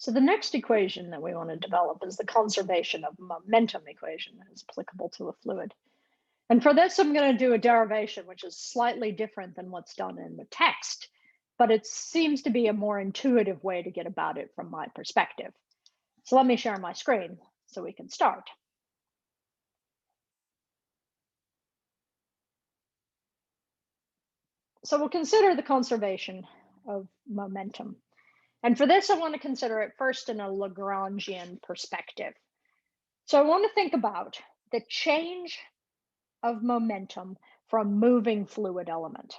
So the next equation that we want to develop is the conservation of momentum equation that is applicable to a fluid. And for this, I'm going to do a derivation, which is slightly different than what's done in the text, but it seems to be a more intuitive way to get about it from my perspective. So let me share my screen so we can start. So we'll consider the conservation of momentum. And for this, I want to consider it first in a Lagrangian perspective. So I want to think about the change of momentum from moving fluid element.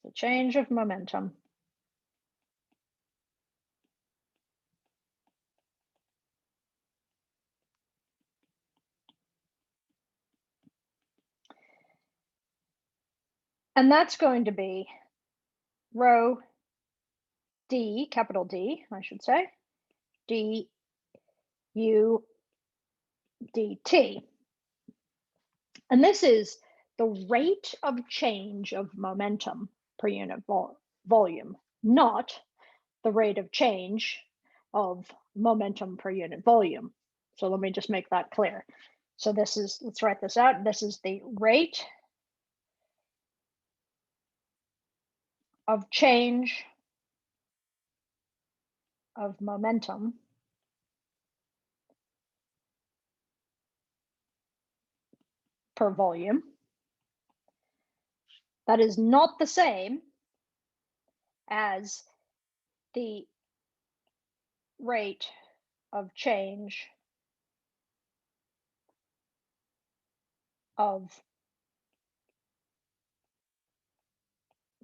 The change of momentum and that's going to be rho d, capital D, I should say, d u dt. And this is the rate of change of momentum per unit volume, not the rate of change of momentum per unit volume. So let me just make that clear. So this is, let's write this out. This is the rate of change of momentum per volume. That is not the same as the rate of change of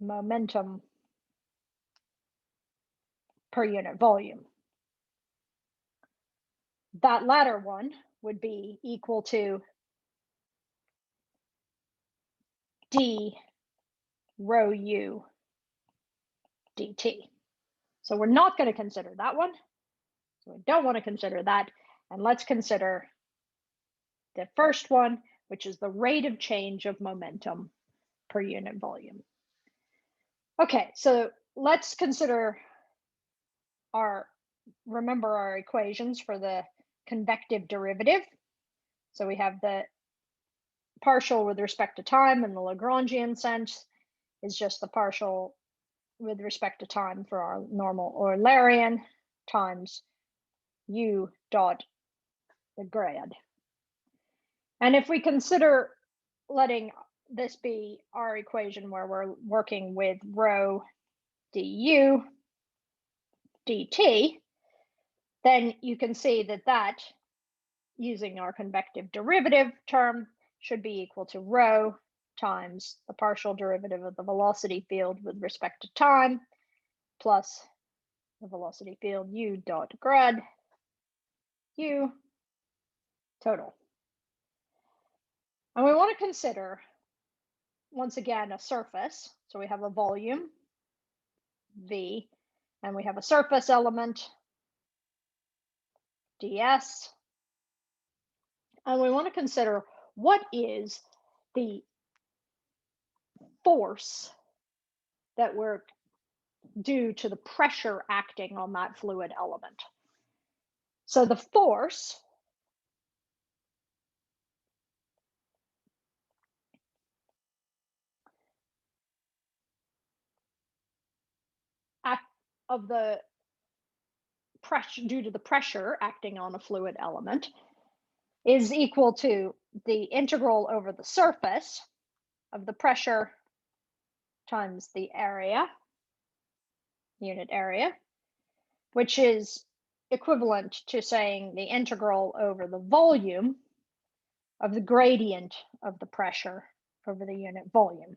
momentum per unit volume. That latter one would be equal to d rho u dt. So we're not going to consider that one. So we don't want to consider that. And let's consider the first one, which is the rate of change of momentum per unit volume. Okay, so let's consider remember our equations for the convective derivative. So we have the partial with respect to time in the Lagrangian sense is just the partial with respect to time for our normal Eulerian times u dot the grad. And if we consider letting this be our equation where we're working with rho du dt, then you can see that using our convective derivative term should be equal to rho times the partial derivative of the velocity field with respect to time plus the velocity field u dot grad u total. And we want to consider, once again, a surface. So we have a volume, V, and we have a surface element, ds. And we want to consider what is the force that we're due to the pressure acting on that fluid element. So the force of the pressure due to the pressure acting on a fluid element is equal to the integral over the surface of the pressure times the area, unit area, which is equivalent to saying the integral over the volume of the gradient of the pressure over the unit volume.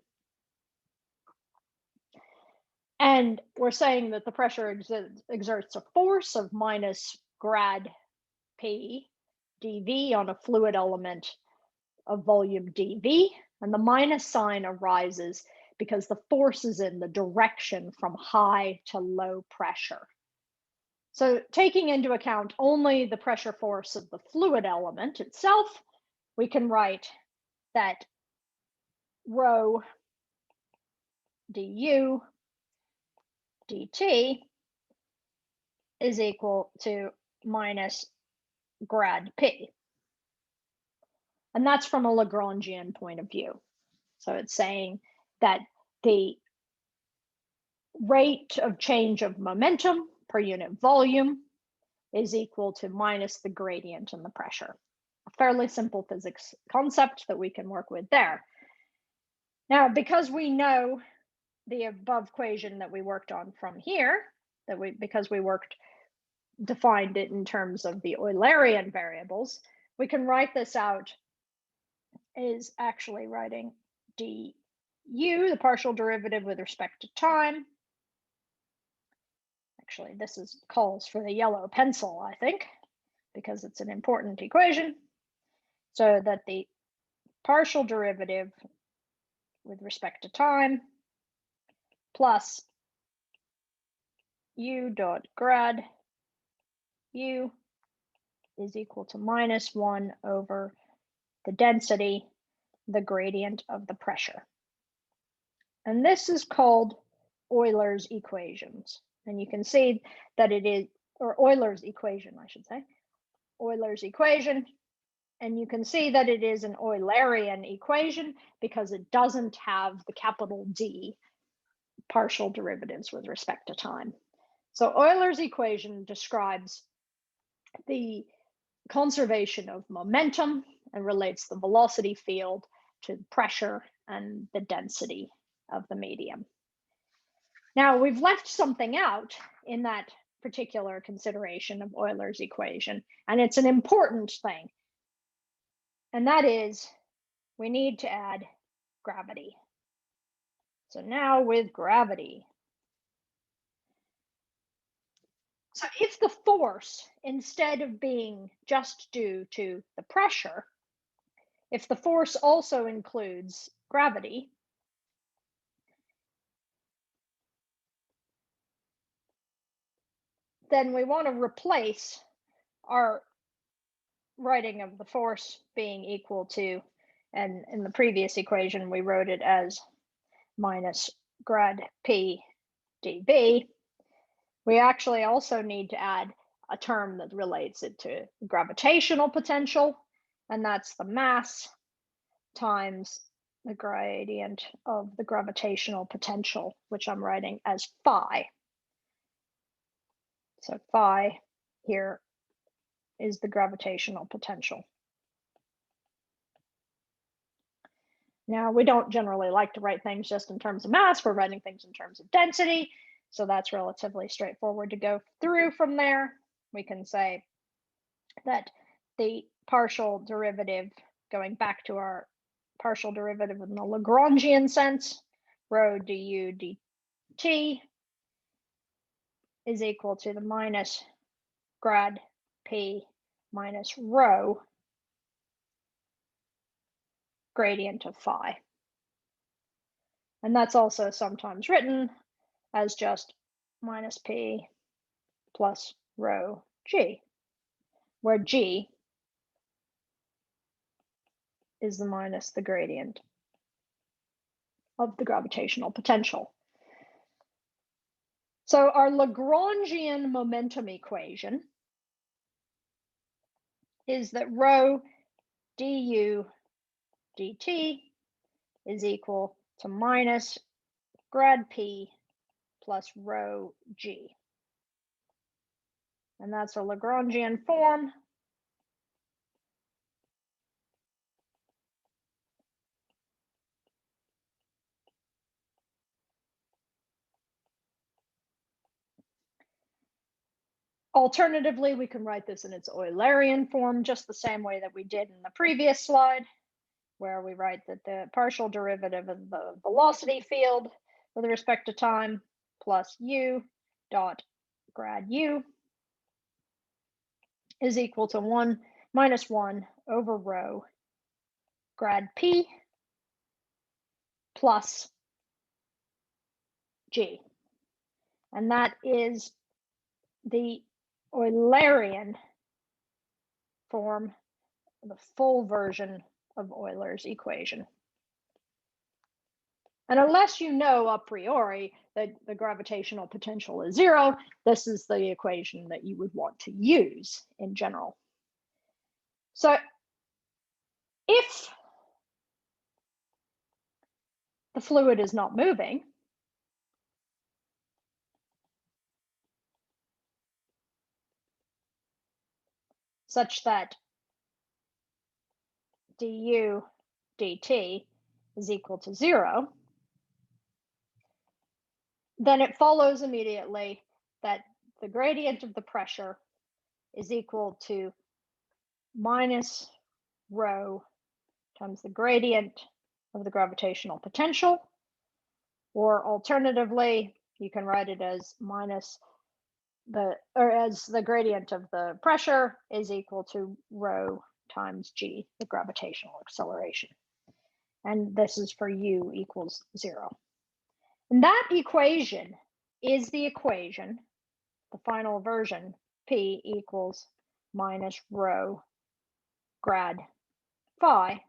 And we're saying that the pressure exerts a force of minus grad P dV on a fluid element of volume dV, and the minus sign arises because the force is in the direction from high to low pressure. So taking into account only the pressure force of the fluid element itself, we can write that rho du dt is equal to minus grad P. And that's from a Lagrangian point of view. So it's saying that the rate of change of momentum per unit volume is equal to minus the gradient in the pressure. A fairly simple physics concept that we can work with there. Now, because we know the above equation that we worked on from here, because we defined it in terms of the Eulerian variables, we can write this out as actually writing du, the partial derivative with respect to time. Actually, this calls for the yellow pencil, I think, because it's an important equation. So that the partial derivative with respect to time plus u dot grad u is equal to minus 1 over the density, the gradient of the pressure. And this is called Euler's equations. And you can see that it is, or Euler's equation, I should say, Euler's equation. And you can see that it is an Eulerian equation because it doesn't have the capital D partial derivatives with respect to time. So Euler's equation describes the conservation of momentum and relates the velocity field to pressure and the density of the medium. Now, we've left something out in that particular consideration of Euler's equation, and it's an important thing. And that is, we need to add gravity. So now with gravity, so if the force, instead of being just due to the pressure, if the force also includes gravity, then we want to replace our writing of the force being equal to, and in the previous equation, we wrote it as minus grad P dV. We actually also need to add a term that relates it to gravitational potential, and that's the mass times the gradient of the gravitational potential, which I'm writing as phi. So phi here is the gravitational potential. Now, we don't generally like to write things just in terms of mass. We're writing things in terms of density. So that's relatively straightforward to go through from there. We can say that the partial derivative, going back to our partial derivative in the Lagrangian sense, rho du dt is equal to the minus grad P minus rho gradient of phi. And that's also sometimes written as just minus P plus rho G, where G is the minus the gradient of the gravitational potential. So our Lagrangian momentum equation is that rho du dt is equal to minus grad P plus rho G. And that's a Lagrangian form. Alternatively, we can write this in its Eulerian form, just the same way that we did in the previous slide, where we write that the partial derivative of the velocity field with respect to time plus u dot grad u is equal to minus 1 over rho grad P plus G. And that is the Eulerian form, the full version of Euler's equation. And unless you know a priori that the gravitational potential is 0, this is the equation that you would want to use in general. So if the fluid is not moving, such that du dt is equal to 0, then it follows immediately that the gradient of the pressure is equal to minus rho times the gradient of the gravitational potential, or alternatively, you can write it as as the gradient of the pressure is equal to rho times g, the gravitational acceleration. And this is for u equals 0. And that equation is the equation, the final version, P equals minus rho grad phi,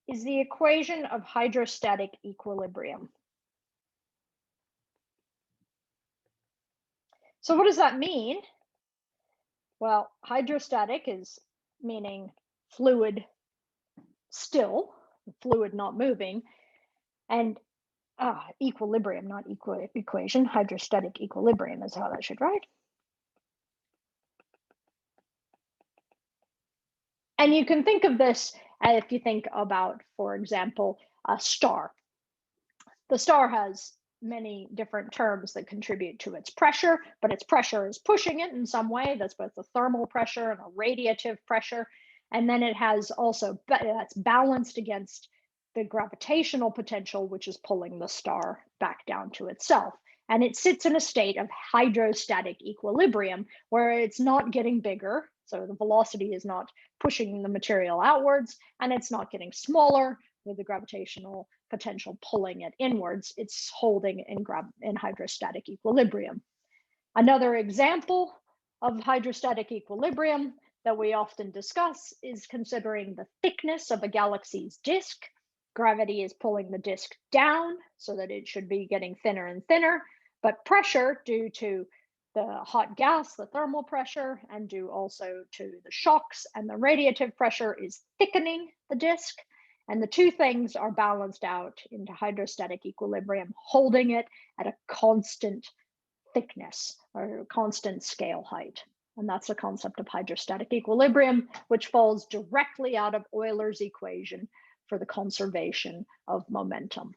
is the equation of hydrostatic equilibrium. So what does that mean? Well, hydrostatic is meaning fluid still, fluid not moving, and equilibrium, not equation, hydrostatic equilibrium is how that should write. And you can think of this if you think about, for example, a star. The star has many different terms that contribute to its pressure, but its pressure is pushing it in some way. That's both a thermal pressure and a radiative pressure. And then it has also, that's balanced against the gravitational potential, which is pulling the star back down to itself. And it sits in a state of hydrostatic equilibrium where it's not getting bigger. So the velocity is not pushing the material outwards, and it's not getting smaller with the gravitational potential pulling it inwards. It's holding in hydrostatic equilibrium. Another example of hydrostatic equilibrium that we often discuss is considering the thickness of a galaxy's disk. Gravity is pulling the disk down so that it should be getting thinner and thinner, but pressure due to the hot gas, the thermal pressure, and due also to the shocks and the radiative pressure is thickening the disk. And the two things are balanced out into hydrostatic equilibrium, holding it at a constant thickness or constant scale height. And that's the concept of hydrostatic equilibrium, which falls directly out of Euler's equation for the conservation of momentum.